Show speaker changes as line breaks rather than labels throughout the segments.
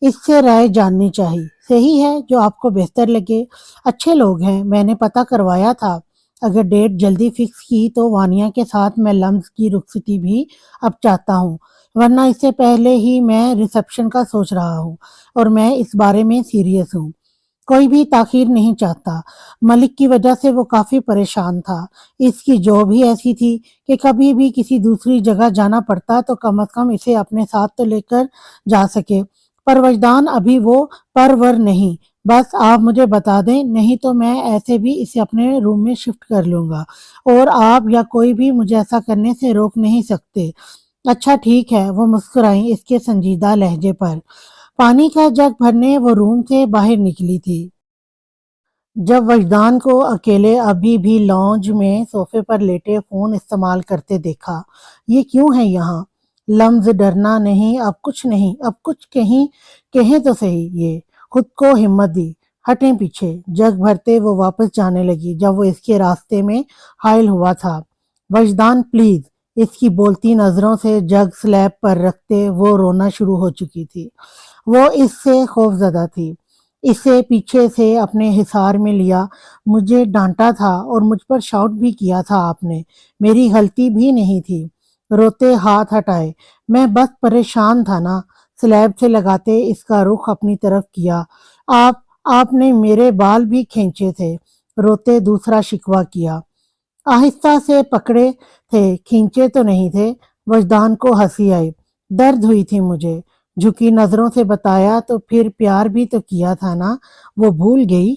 اس سے رائے جاننی چاہیے۔ صحیح ہے، جو آپ کو بہتر لگے۔ اچھے لوگ ہیں، میں نے پتہ کروایا تھا۔ اگر ڈیٹ جلدی فکس کی تو وانیہ کے ساتھ میں لمز کی رخصتی بھی اب چاہتا ہوں، ورنہ اس سے پہلے ہی میں ریسپشن کا سوچ رہا ہوں، اور میں اس بارے میں سیریس ہوں۔ کوئی بھی تاخیر نہیں چاہتا۔ ملک کی وجہ سے وہ کافی پریشان تھا۔ اس کی جاب ہی ایسی تھی کہ کبھی بھی کسی دوسری جگہ جانا پڑتا تو کم از کم اسے اپنے ساتھ تو لے کر جا سکے۔ پر وجدان ابھی وہ پرور نہیں۔ بس آپ مجھے بتا دیں، نہیں تو میں ایسے بھی اسے اپنے روم میں شفٹ کر لوں گا، اور آپ یا کوئی بھی مجھے ایسا کرنے سے روک نہیں سکتے۔ اچھا ٹھیک ہے، وہ مسکرائیں اس کے سنجیدہ لہجے پر۔ پانی کا جگ بھرنے وہ روم سے باہر نکلی تھی جب وجدان کو اکیلے ابھی بھی لاؤنج میں صوفے پر لیٹے فون استعمال کرتے دیکھا۔ یہ کیوں ہے یہاں؟ لمز ڈرنا نہیں، اب کچھ نہیں، اب کچھ کہیں تو صحیح۔ یہ خود کو ہمت دی۔ ہٹیں پیچھے۔ جگ بھرتے وہ واپس جانے لگی جب وہ اس کے راستے میں حائل ہوا تھا۔ وجدان پلیز۔ اس کی بولتی نظروں سے جگ سلیب پر رکھتے وہ رونا شروع ہو چکی تھی۔ وہ اس سے خوفزدہ تھی۔ اسے پیچھے سے اپنے حصار میں لیا۔ مجھے ڈانٹا تھا اور مجھ پر شاؤٹ بھی کیا تھا آپ نے، میری غلطی بھی نہیں تھی۔ روتے ہاتھ ہٹائے۔ میں بس پریشان تھا نا۔ سلیب سے لگاتے اس کا رخ اپنی طرف کیا۔ آپ نے میرے بال بھی کھینچے تھے۔ روتے دوسرا شکوہ کیا۔ آہستہ سے پکڑے تھے، کھینچے تو نہیں تھے۔ وجدان کو ہنسی آئی۔ درد ہوئی تھی مجھے۔ جھکی نظروں سے بتایا تو پھر پیار بھی تو کیا تھا نا، وہ بھول گئی؟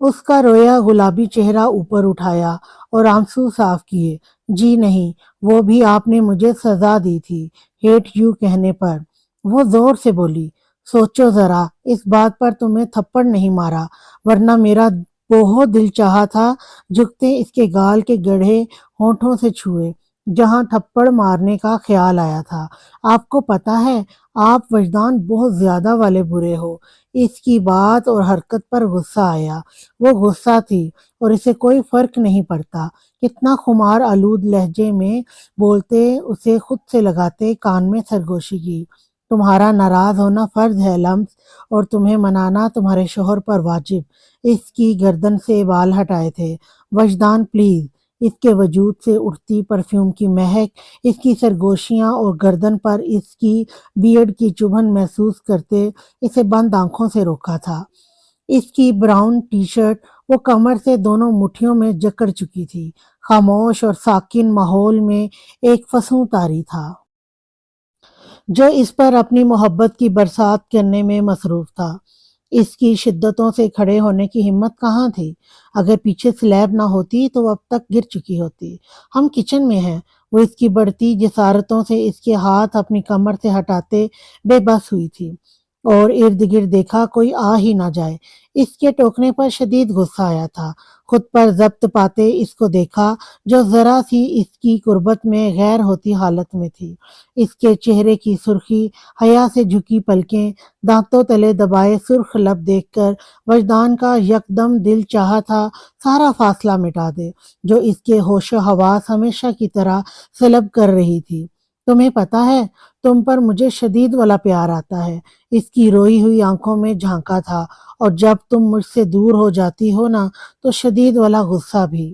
اس کا رویا گلابی چہرہ اوپر اٹھایا اور آنسو صاف کیے۔ جی نہیں، وہ بھی آپ نے مجھے سزا دی تھی، ہیٹ یو کہنے پر۔ وہ زور سے بولی۔ سوچو ذرا، اس بات پر تمہیں تھپڑ نہیں مارا، ورنہ میرا بہت دل چاہا تھا جھکتے اس کے گال کے گڑھے ہونٹوں سے چھوئے جہاں تھپڑ مارنے کا خیال آیا تھا۔ آپ کو پتہ ہے، آپ وجدان بہت زیادہ والے برے ہو۔ اس کی بات اور حرکت پر غصہ آیا۔ وہ غصہ تھی اور اسے کوئی فرق نہیں پڑتا کتنا خمار آلود لہجے میں بولتے، اسے خود سے لگاتے کان میں سرگوشی کی۔ تمہارا ناراض ہونا فرض ہے لمز، اور تمہیں منانا تمہارے شوہر پر واجب۔ اس کی گردن سے بال ہٹائے تھے۔ وجدان پلیز۔ اس کے وجود سے اٹھتی پرفیوم کی مہک، اس کی سرگوشیاں اور گردن پر اس کی بیئرڈ کی چبھن محسوس کرتے اسے بند آنکھوں سے روکا تھا۔ اس کی براؤن ٹی شرٹ وہ کمر سے دونوں مٹھیوں میں جکڑ چکی تھی۔ خاموش اور ساکن ماحول میں ایک فسوں طاری تھا جو اس پر اپنی محبت کی برسات کرنے میں مصروف تھا۔ اس کی شدتوں سے کھڑے ہونے کی ہمت کہاں تھی؟ اگر پیچھے سلیب نہ ہوتی تو وہ اب تک گر چکی ہوتی۔ ہم کچن میں ہیں۔ وہ اس کی بڑھتی جسارتوں سے اس کے ہاتھ اپنی کمر سے ہٹاتے بے بس ہوئی تھی، اور ارد گرد دیکھا کوئی آ ہی نہ جائے۔ اس کے ٹوکنے پر شدید غصہ آیا تھا۔ خود پر ضبط پاتے اس کو دیکھا جو ذرا سی اس کی قربت میں غیر ہوتی حالت میں تھی۔ اس کے چہرے کی سرخی، حیا سے جھکی پلکیں، دانتوں تلے دبائے سرخ لب دیکھ کر وجدان کا یکدم دل چاہا تھا سارا فاصلہ مٹا دے جو اس کے ہوش و حواس ہمیشہ کی طرح سلب کر رہی تھی۔ تمہیں پتہ ہے، تم پر مجھے شدید والا پیار آتا ہے۔ اس کی روئی ہوئی آنکھوں میں جھانکا تھا۔ اور جب تم مجھ سے دور ہو جاتی ہو نا، تو شدید والا غصہ بھی۔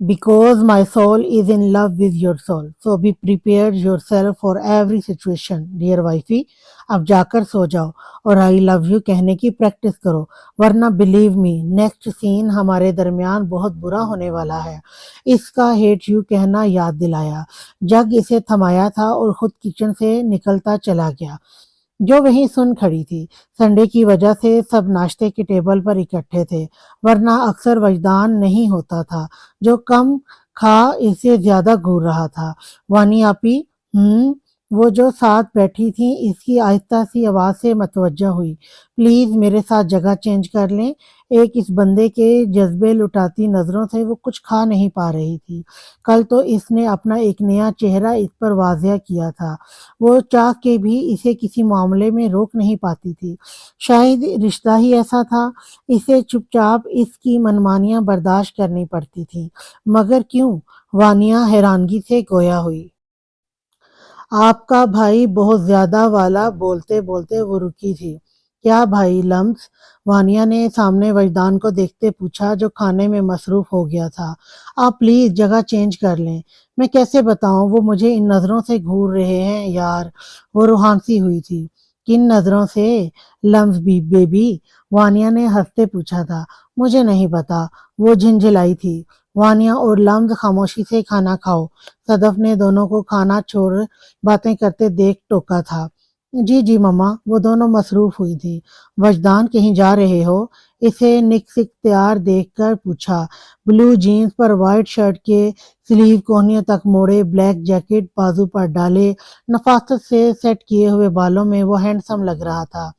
Because my soul is in love with your soul. So be prepared yourself for every situation, dear wifey. اب جا کر سو جاؤ اور I love you کہنے کی پریکٹس کرو، ورنہ believe me, نیکسٹ سین ہمارے درمیان بہت برا ہونے والا ہے۔ اس کا hate you کہنا یاد دلایا۔ جگ اسے تھمایا تھا اور خود کچن سے نکلتا چلا گیا۔ جو وہیں سن کھڑی تھی۔ سنڈے کی وجہ سے سب ناشتے کے ٹیبل پر اکٹھے تھے، ورنہ اکثر وجدان نہیں ہوتا تھا جو کم کھا اسے زیادہ گھور رہا تھا۔ وانی آپی، وہ جو ساتھ بیٹھی تھیں اس کی آہستہ سی آواز سے متوجہ ہوئی۔ پلیز میرے ساتھ جگہ چینج کر لیں۔ ایک اس بندے کے جذبے لٹاتی نظروں سے وہ کچھ کھا نہیں پا رہی تھی۔ کل تو اس نے اپنا ایک نیا چہرہ اس پر واضح کیا تھا۔ وہ چاہ کے بھی اسے کسی معاملے میں روک نہیں پاتی تھی۔ شاید رشتہ ہی ایسا تھا، اسے چپ چاپ اس کی منمانیاں برداشت کرنی پڑتی تھیں۔ مگر کیوں؟ وانیہ حیرانگی سے گویا ہوئی۔ آپ کا بھائی بہت زیادہ والا بولتے بولتے وہ رکی تھی۔ کیا بھائی لمس؟ وانیا نے سامنے وجدان کو دیکھتے پوچھا جو کھانے میں مصروف ہو گیا تھا۔ آپ پلیز جگہ چینج کر لیں۔ میں کیسے بتاؤں، وہ مجھے ان نظروں سے گھور رہے ہیں یار۔ وہ روحانسی ہوئی تھی۔ کن نظروں سے؟ لمس بیبی، وانیا نے ہنستے پوچھا تھا۔ مجھے نہیں پتا، وہ جھنجھلائی تھی۔ وانیا اور لمس خاموشی سے کھانا کھاؤ۔ صدف نے دونوں کو کھانا چھوڑ باتیں کرتے دیکھ ٹوکا تھا۔ جی جی مما، وہ دونوں مصروف ہوئی تھی۔ وجدان کہیں جا رہے ہو؟ اسے نکس اختیار دیکھ کر پوچھا۔ بلو جینز پر وائٹ شرٹ کے سلیو کوہنیوں تک موڑے، بلیک جیکٹ بازو پر ڈالے، نفاست سے سیٹ کیے ہوئے بالوں میں وہ ہینڈسم لگ رہا تھا۔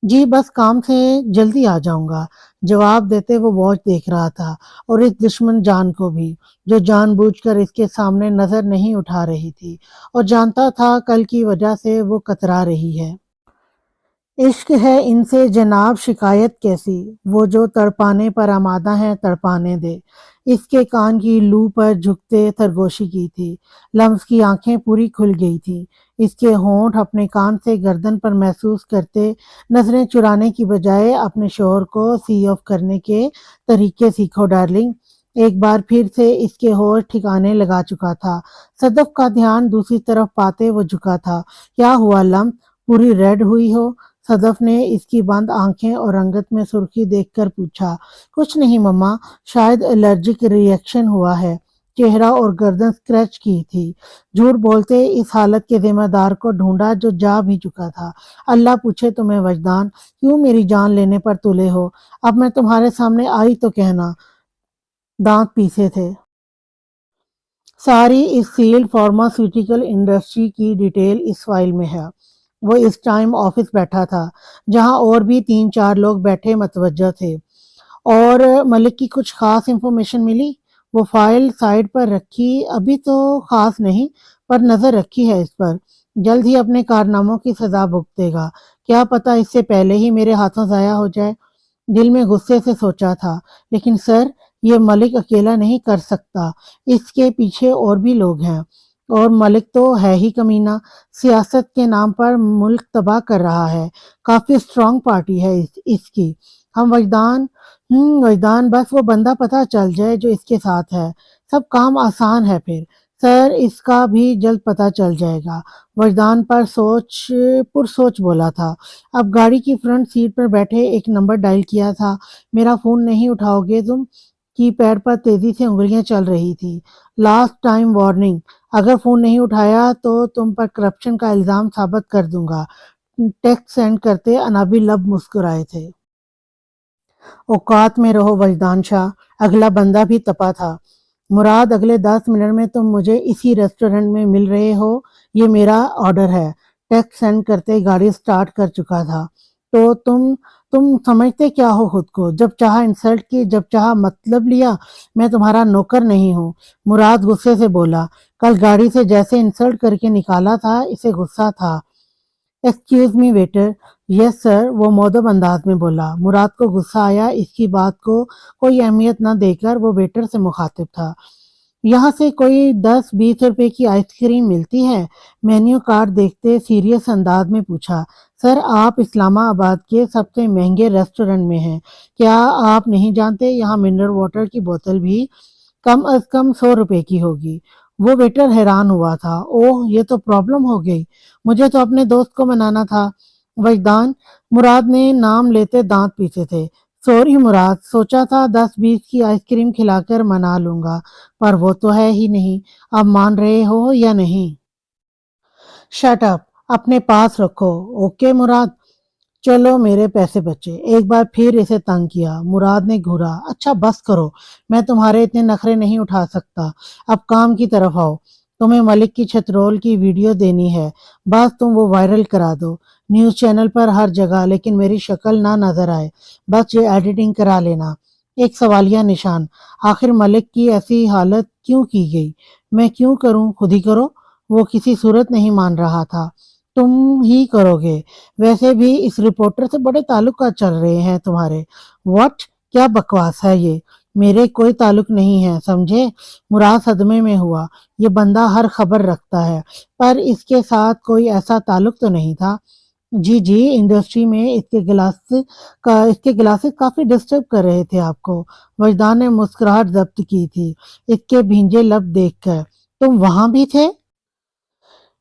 جی بس کام سے جلدی آ جاؤں گا، جواب دیتے وہ واچ دیکھ رہا تھا، اور اس دشمن جان کو بھی جو جان بوجھ کر اس کے سامنے نظر نہیں اٹھا رہی تھی، اور جانتا تھا کل کی وجہ سے وہ کترا رہی ہے۔ عشق ہے ان سے جناب، شکایت کیسی؟ وہ جو تڑپانے پر آمادہ ہیں تڑپانے دے۔ اس کے کان کی لو پر جھکتے سرگوشی کی تھی۔ لمس کی آنکھیں پوری کھل گئی تھیں۔ اس کے ہونٹ اپنے کان سے گردن پر محسوس کرتے نظریں چرانے کی بجائے اپنے شوہر کو سی آف کرنے کے طریقے سیکھو ڈارلنگ۔ ایک بار پھر سے اس کے ہوش ٹھکانے لگا چکا تھا۔ صدف کا دھیان دوسری طرف پاتے وہ جھکا تھا۔ کیا ہوا لمس، پوری ریڈ ہوئی ہو؟ صدف نے اس کی بند آنکھیں اور رنگت میں سرخی دیکھ کر پوچھا۔ کچھ نہیں مما، شاید الرجک ری ایکشن ہوا ہے۔ چہرہ اور گردن اسکریچ کی تھی۔ جھوٹ بولتے اس حالت کے ذمہ دار کو ڈھونڈا جو جا بھی چکا تھا۔ اللہ پوچھے تمہیں وجدان، کیوں میری جان لینے پر تلے ہو؟ اب میں تمہارے سامنے آئی تو کہنا۔ دانت پیسے تھے۔ ساری اس سیلڈ فارماسیوٹیکل انڈسٹری کی ڈیٹیل اس فائل میں ہے۔ وہ اس ٹائم آفس بیٹھا تھا جہاں اور بھی 3-4 لوگ بیٹھے متوجہ تھے۔ اور ملک کی کچھ خاص انفارمیشن ملی؟ وہ فائل سائڈ پر رکھی۔ ابھی تو خاص نہیں، پر نظر رکھی ہے اس پر۔ جلد ہی اپنے کارناموں کی سزا بھگتے گا، کیا پتہ اس سے پہلے ہی میرے ہاتھوں ضائع ہو جائے۔ دل میں غصے سے سوچا تھا، لیکن سر یہ ملک اکیلا نہیں کر سکتا، اس کے پیچھے اور بھی لوگ ہیں، اور ملک تو ہے ہی کمینہ، سیاست کے نام پر ملک تباہ کر رہا ہے۔ کافی سٹرونگ پارٹی ہے اس کی۔ ہم وجدان بس وہ بندہ پتہ چل جائے جو اس کے ساتھ ہے، سب کام آسان ہے پھر۔ سر اس کا بھی جلد پتہ چل جائے گا، وجدان پرسوچ بولا تھا۔ اب گاڑی کی فرنٹ سیٹ پر بیٹھے ایک نمبر ڈائل کیا تھا۔ میرا فون نہیں اٹھاؤ گے تم؟ کی پیڈ پر تیزی سے انگلیاں چل رہی تھی۔ لاسٹ ٹائم وارننگ، اگر فون نہیں اٹھایا تو تم پر کرپشن کا الزام ثابت کر دوں گا۔ ٹیکسٹ سینڈ کرتے انابی لب مسکرائے تھے۔ اوقات میں رہو وجدان شاہ۔ اگلا بندہ بھی تپا تھا۔ مراد اگلے 10 منٹ میں تم مجھے اسی ریسٹورنٹ میں مل رہے ہو، یہ میرا آرڈر ہے۔ ٹیکسٹ سینڈ کرتے گاڑی سٹارٹ کر چکا تھا۔ تو تم سمجھتے کیا ہو خود کو؟ جب چاہا انسلٹ کی، جب چاہا مطلب لیا۔ میں تمہارا نوکر نہیں ہوں، مراد غصے سے بولا۔ کل گاڑی سے جیسے انسلٹ کر کے نکالا تھا، اسے غصہ تھا۔ Excuse me waiter. یس سر، وہ مودب انداز میں بولا۔ مراد کو غصہ آیا، اس کی بات کو کوئی اہمیت نہ دے کر وہ ویٹر سے مخاطب تھا۔ یہاں سے کوئی 10-20 روپے کی آئس کریم ملتی ہے؟ مینیو کارڈ دیکھتے سیریس انداز میں پوچھا۔ سر آپ اسلام آباد کے سب سے مہنگے ریسٹورنٹ میں ہیں، کیا آپ نہیں جانتے یہاں منرل واٹر کی بوتل بھی کم از کم 100 روپے کی ہوگی؟ وہ ویٹر حیران ہوا تھا۔ اوہ یہ تو پرابلم ہو گئی، مجھے تو اپنے دوست کو منانا تھا۔ وجدان، مراد نے نام لیتے دانت پیسے تھے۔ سوری مراد، سوچا تھا 10-20 کی آئس کریم کھلا کر منا لوں گا، پر وہ تو ہے ہی نہیں۔ اب مان رہے ہو یا نہیں؟ شٹ اپ، اپنے پاس رکھو۔ اوکے مراد، چلو میرے پیسے بچے۔ ایک بار پھر اسے تنگ کیا۔ مراد نے گھورا۔ اچھا بس کرو، میں تمہارے اتنے نخرے نہیں اٹھا سکتا، اب کام کی طرف آؤ۔ تمہیں ملک کی چھترول کی ویڈیو دینی ہے، بس تم وہ وائرل کرا دو، نیوز چینل پر ہر جگہ، لیکن میری شکل نہ نظر آئے، بس یہ ایڈیٹنگ کرا لینا۔ ایک سوالیہ نشان۔ آخر ملک کی ایسی حالت کیوں کی گئی؟ میں کیوں کروں؟ خود ہی کرو۔ وہ کسی صورت نہیں مان رہا تھا۔ تم ہی کرو گے؟ ویسے بھی اس رپورٹر سے بڑے تعلقات چل رہے ہیں تمہارے۔ واٹ؟ کیا بکواس ہے یہ؟ میرے کوئی تعلق نہیں ہے، سمجھے؟ مراد صدمے میں ہوا۔ یہ بندہ ہر خبر رکھتا ہے، پر اس کے ساتھ کوئی ایسا تعلق تو نہیں تھا۔ جی جی، انڈسٹری میں اس کے گلاسز کافی ڈسٹرب کر رہے تھے آپ کو۔ وجدان نے مسکراہٹ ضبط کی تھی اس کے بھینجے لب دیکھ کر۔ تم وہاں بھی تھے؟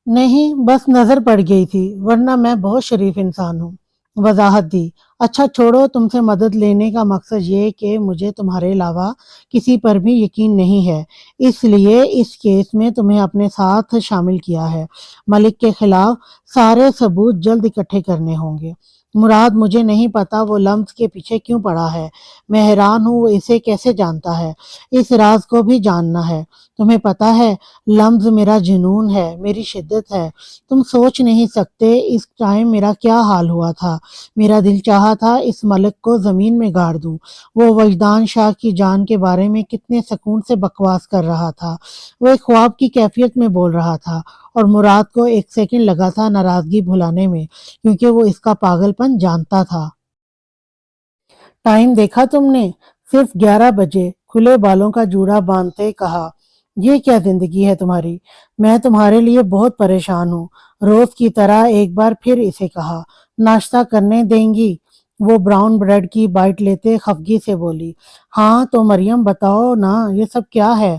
نہیں، بس نظر پڑ گئی تھی، ورنہ میں بہت شریف انسان ہوں۔ وضاحت دی۔ اچھا چھوڑو، تم سے مدد لینے کا مقصد یہ کہ مجھے تمہارے علاوہ کسی پر بھی یقین نہیں ہے، اس لیے اس کیس میں تمہیں اپنے ساتھ شامل کیا ہے۔ ملک کے خلاف سارے ثبوت جلد اکٹھے کرنے ہوں گے۔ مراد، مجھے نہیں پتا وہ لمز کے پیچھے کیوں پڑا ہے۔ میں حیران ہوں وہ اسے کیسے جانتا ہے۔ اس راز کو بھی جاننا ہے۔ تمہیں پتا ہے لمز میرا جنون ہے، میری شدت ہے۔ تم سوچ نہیں سکتے اس ٹائم میرا کیا حال ہوا تھا۔ میرا دل چاہا تھا اس ملک کو زمین میں گاڑ دوں۔ وہ وجدان شاہ کی جان کے بارے میں کتنے سکون سے بکواس کر رہا تھا۔ وہ ایک خواب کی کیفیت میں بول رہا تھا، اور مراد کو ایک سیکنڈ لگا تھا ناراضگی بھلانے میں، کیونکہ وہ اس کا پاگل پن جانتا تھا۔ ٹائم دیکھا تم نے؟ صرف 11 بجے۔ کھلے بالوں کا جوڑا باندھتے کہا، یہ کیا زندگی ہے تمہاری؟ میں تمہارے لیے بہت پریشان ہوں۔ روز کی طرح ایک بار پھر اسے کہا، ناشتہ کرنے دیں گی؟ وہ براؤن بریڈ کی بائٹ لیتے خفگی سے بولی، ہاں تو مریم بتاؤ نا یہ سب کیا ہے؟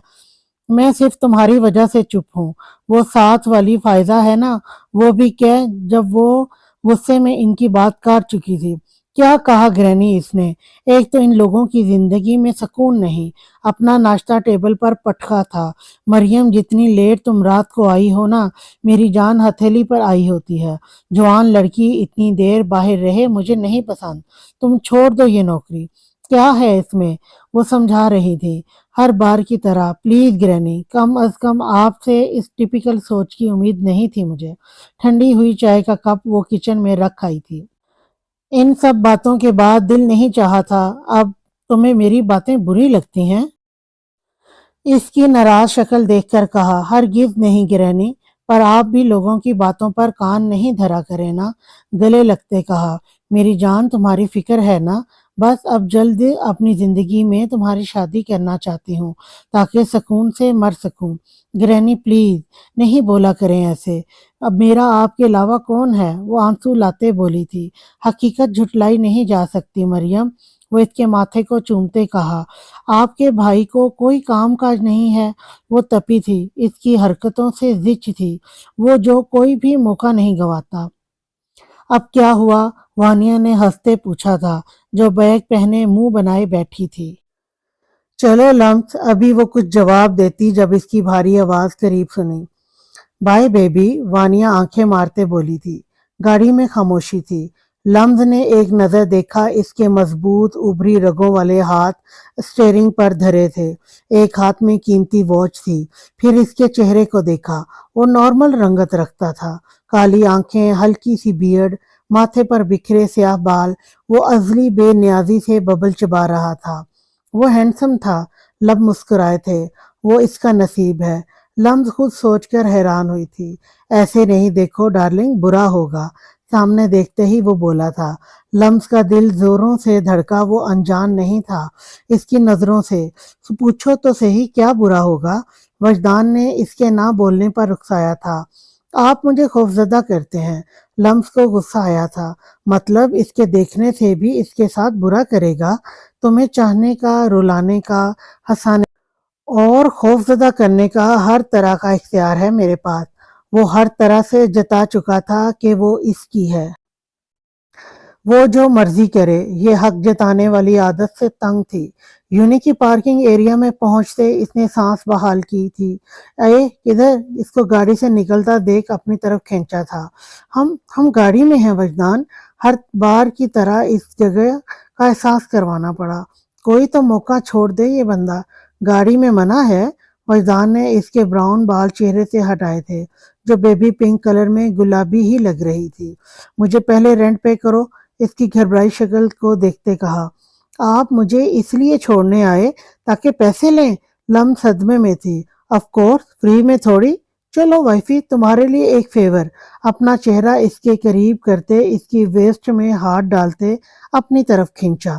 میں صرف تمہاری وجہ سے چپ ہوں۔ وہ ساتھ والی فائزہ ہے نا، وہ بھی کہ جب وہ غصے میں ان کی بات کاٹ چکی تھی۔ کیا کہا گرینی اس نے؟ ایک تو ان لوگوں کی زندگی میں سکون نہیں، اپنا ناشتہ ٹیبل پر پٹکا تھا۔ مریم جتنی لیٹ تم رات کو آئی ہو نا، میری جان ہتھیلی پر آئی ہوتی ہے۔ جوان لڑکی اتنی دیر باہر رہے مجھے نہیں پسند۔ تم چھوڑ دو یہ نوکری۔ کیا ہے اس میں؟ وہ سمجھا رہی تھی ہر بار کی طرح، پلیز گرینی، کم از کم آپ سے اس ٹپیکل سوچ کی امید نہیں تھی مجھے۔ ٹھنڈی ہوئی چائے کا کپ وہ کچن میں رکھ آئی تھی۔ ان سب باتوں کے بعد دل نہیں چاہا تھا۔ اب تمہیں میری باتیں بری لگتی ہیں؟ اس کی ناراض شکل دیکھ کر کہا، ہرگز نہیں گرینی، پر آپ بھی لوگوں کی باتوں پر کان نہیں دھرا کریں نا۔ گلے لگتے کہا، میری جان تمہاری فکر ہے نا، بس اب جلد اپنی زندگی میں تمہاری شادی کرنا چاہتی ہوں تاکہ سکون سے مر سکوں۔ گرینی پلیز نہیں بولا کریں ایسے، اب میرا آپ کے علاوہ کون ہے؟ وہ آنسو لاتے بولی تھی، حقیقت جھٹلائی نہیں جا سکتی مریم۔ وہ اس کے ماتھے کو چومتے کہا، آپ کے بھائی کو کوئی کام کاج نہیں ہے؟ وہ تپی تھی، اس کی حرکتوں سے زچ تھی، وہ جو کوئی بھی موقع نہیں گنواتا۔ اب کیا ہوا؟ وانیہ نے ہنستے پوچھا تھا، جو بیگ پہنے منہ بنائے بیٹھی تھی۔ چلو لمس، ابھی وہ کچھ جواب دیتی جب اس کی بھاری آواز قریب سنی۔ بائے بیبی، وانیہ آنکھیں مارتے بولی تھی۔ گاڑی میں خاموشی تھی۔ لمز نے ایک نظر دیکھا، اس کے مضبوط ابری رگوں والے ہاتھ اسٹیئرنگ پر دھرے تھے، ایک ہاتھ میں قیمتی واچ تھی۔ پھر اس کے چہرے کو دیکھا، وہ نارمل رنگت رکھتا تھا، کالی آنکھیں، ہلکی سی بیئرڈ، ماتھے پر بکھرے سیاہ بال، وہ ازلی بے نیازی سے ببل چبا رہا تھا۔ وہ ہینڈسم تھا، لب مسکرائے تھے، وہ اس کا نصیب ہے۔ لمز خود سوچ کر حیران ہوئی تھی۔ ایسے نہیں دیکھو ڈارلنگ، برا ہوگا۔ سامنے دیکھتے ہی وہ بولا تھا۔ لمز کا دل زوروں سے دھڑکا، وہ انجان نہیں تھا اس کی نظروں سے۔ پوچھو تو صحیح کیا برا ہوگا؟ وجدان نے اس کے نہ بولنے پر رکسایا تھا۔ آپ مجھے خوفزدہ کرتے ہیں۔ لمز کو غصہ آیا تھا، مطلب اس کے دیکھنے سے بھی اس کے ساتھ برا کرے گا؟ تمہیں چاہنے کا، رلانے کا، ہنسانے اور خوفزدہ کرنے کا ہر طرح کا اختیار ہے میرے پاس۔ وہ ہر طرح سے جتا چکا تھا کہ وہ اس کی ہے، وہ جو مرضی کرے۔ یہ حق جتانے والی عادت سے تنگ تھی۔ یونی کی پارکنگ ایریا میں پہنچتے اس نے سانس بحال کی تھی۔ اے کدھر؟ اس کو گاڑی سے نکلتا دیکھ اپنی طرف کھینچا تھا۔ ہم گاڑی میں ہیں وجدان۔ ہر بار کی طرح اس جگہ کا احساس کروانا پڑا۔ کوئی تو موقع چھوڑ دے یہ بندہ۔ گاڑی میں منع ہے؟ وجدان نے اس کے براؤن بال چہرے سے ہٹائے تھے، جو بیبی پنک کلر میں گلابی ہی لگ رہی تھی۔ مجھے پہلے رینٹ پے کرو، اس کی گھبرائی شکل کو دیکھتے کہا۔ آپ مجھے اس لیے چھوڑنے آئے تاکہ پیسے لیں؟ لم صدمے میں تھی۔ آف کورس، فری میں تھوڑی۔ چلو وائفی، تمہارے لیے ایک فیور۔ اپنا چہرہ اس کے قریب کرتے اس کی ویسٹ میں ہاتھ ڈالتے اپنی طرف کھینچا۔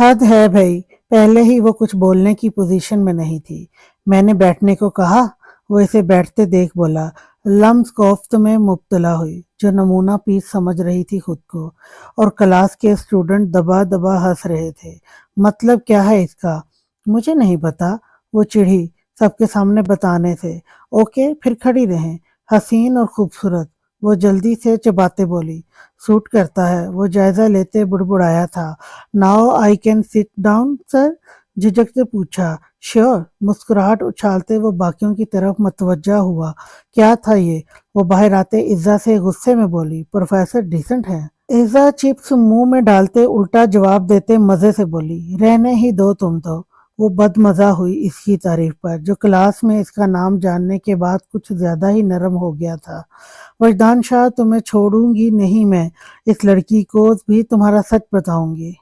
حد ہے بھائی، پہلے ہی وہ کچھ بولنے کی پوزیشن میں نہیں تھی۔ میں نے بیٹھنے کو کہا، وہ اسے بیٹھتے دیکھ بولا۔ لمز کوفت میں مبتلا ہوئی، جو نمونہ پیس سمجھ رہی تھی خود کو، اور کلاس کے اسٹوڈنٹ دبا دبا ہنس رہے تھے۔ مطلب کیا ہے اس کا؟ مجھے نہیں پتا، وہ چڑھی سب کے سامنے بتانے سے۔ اوکے، پھر کھڑی رہیں، حسین اور خوبصورت، وہ جلدی سے چباتے بولی۔ سوٹ کرتا ہے، وہ جائزہ لیتے بڑبڑایا تھا۔ Now I can sit down sir? جھجک سے پوچھا۔ شیور، مسکراہٹ اچھالتے وہ باقیوں کی طرف متوجہ ہوا۔ کیا تھا یہ؟ وہ باہر آتے عزا سے غصے میں بولی۔ پروفیسر ڈیسنٹ ہے؟ عزا چپس منہ میں ڈالتے الٹا جواب دیتے مزے سے بولی۔ رہنے ہی دو تم تو۔ وہ بد مزہ ہوئی اس کی تعریف پر، جو کلاس میں اس کا نام جاننے کے بعد کچھ زیادہ ہی نرم ہو گیا تھا۔ وجدان شاہ، تمہیں چھوڑوں گی نہیں میں، اس لڑکی کو بھی تمہارا سچ بتاؤں گی۔